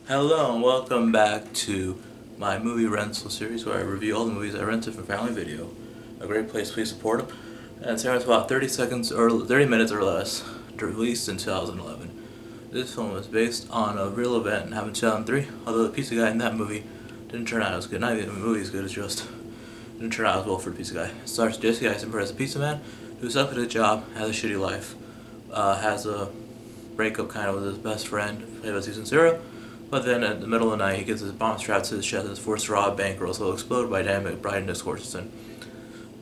Hello and welcome back to my movie rental series where I review all the movies I rented from Family Video. A great place, please support them. And it's airing about 30 seconds or 30 minutes or less, released in 2011. This film was based on a real event happened in 2003, although the pizza guy in that movie didn't turn out as good. Not even the movie as good, as just didn't turn out as well for the pizza guy. It stars Jesse Eisenberg as a pizza man who sucks at his job, has a shitty life, has a breakup kind of with his best friend, played by Susan Sarandon. But then at the middle of the night, he gets his bomb strapped to his chest and is forced to rob a bank or else he'll explode by Dan McBride and Nick Hortonson.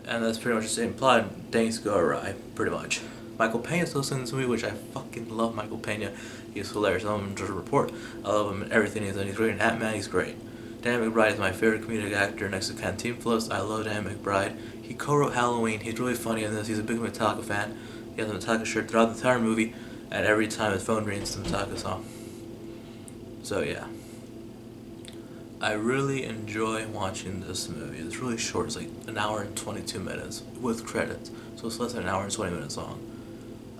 And that's pretty much the same plot. Things go awry, pretty much. Michael Pena's also in this movie, which I fucking love Michael Pena. He's hilarious. I love him in Just a Report. I love him in everything he's in. He's great in Ant-Man, he's great. Dan McBride is my favorite comedic actor next to Cantinflas. I love Dan McBride. He co-wrote Halloween. He's really funny in this. He's a big Metallica fan. He has a Metallica shirt throughout the entire movie, and every time his phone rings, it's a Metallica song. So yeah. I really enjoy watching this movie. It's really short. It's like an hour and 22 minutes with credits. So it's less than an hour and 20 minutes long.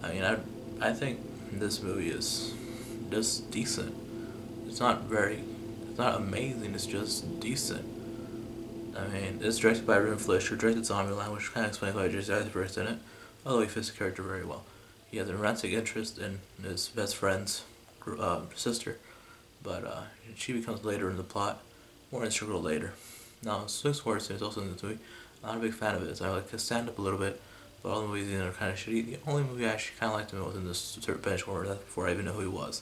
I mean, I think this movie is just decent. It's not amazing, it's just decent. I mean, it's directed by Ruben Fleischer, directed Zombieland, which kind of explains why Jesse Eisenberg's in it. Although he fits the character very well. He has a romantic interest in his best friend's sister, but she becomes later in the plot, more integral later. Now, Swiss Horton is also in this movie. I'm not a big fan of it. I like his stand-up a little bit, but all the movies in it are kind of shitty. The only movie I actually kind of liked him was in this Benchwarmer. That's before I even knew who he was.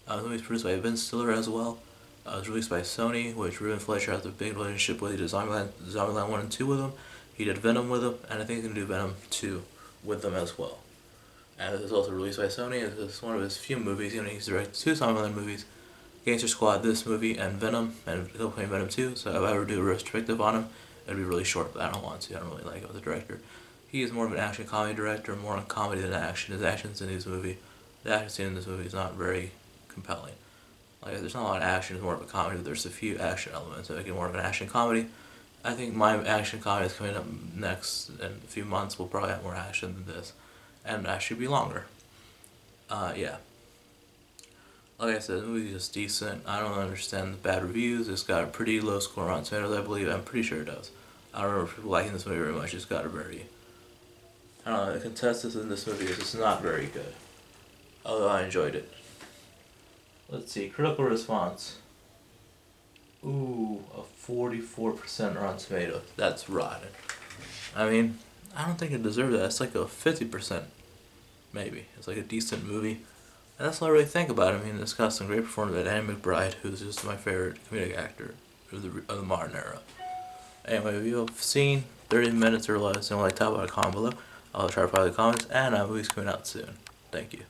The movie is produced by Ben Stiller as well. It was released by Sony, which Ruben Fleischer has a big relationship with. He did Zombieland 1 and 2 with him. He did Venom with him, and I think he can do Venom 2 with them as well. And this is also released by Sony. It's one of his few movies. He's directed 2 Zombieland movies. Gangster Squad, this movie, and Venom, and he'll play Venom 2, so if I ever do a retrospective on him, it'd be really short, but I don't want to. I don't really like him as a director. He is more of an action comedy director, more on comedy than action. His actions in this movie, the action scene in this movie is not very compelling. Like, there's not a lot of action, it's more of a comedy, but there's a few action elements that make it more of an action comedy. I think my action comedy is coming up next in a few months. Will probably have more action than this, and actually be longer. Yeah. Like I said, the movie is just decent. I don't understand the bad reviews. It's got a pretty low score on Tomatoes, I believe. I'm pretty sure it does. I don't remember people liking this movie very much. It's got a very... I don't know, the contestants in this movie is just not very good. Although I enjoyed it. Let's see, critical response. Ooh, a 44% Rotten Tomatoes. That's rotten. I mean, I don't think it deserves that. It's like a 50%, maybe. It's like a decent movie. And that's all I really think about it. I mean, it's got some great performance by Dan McBride, who's just my favorite comedic actor of the modern era. Anyway, if you've seen 30 minutes or less and want to talk about a comment below, I'll try to find the comments, and movies coming out soon. Thank you.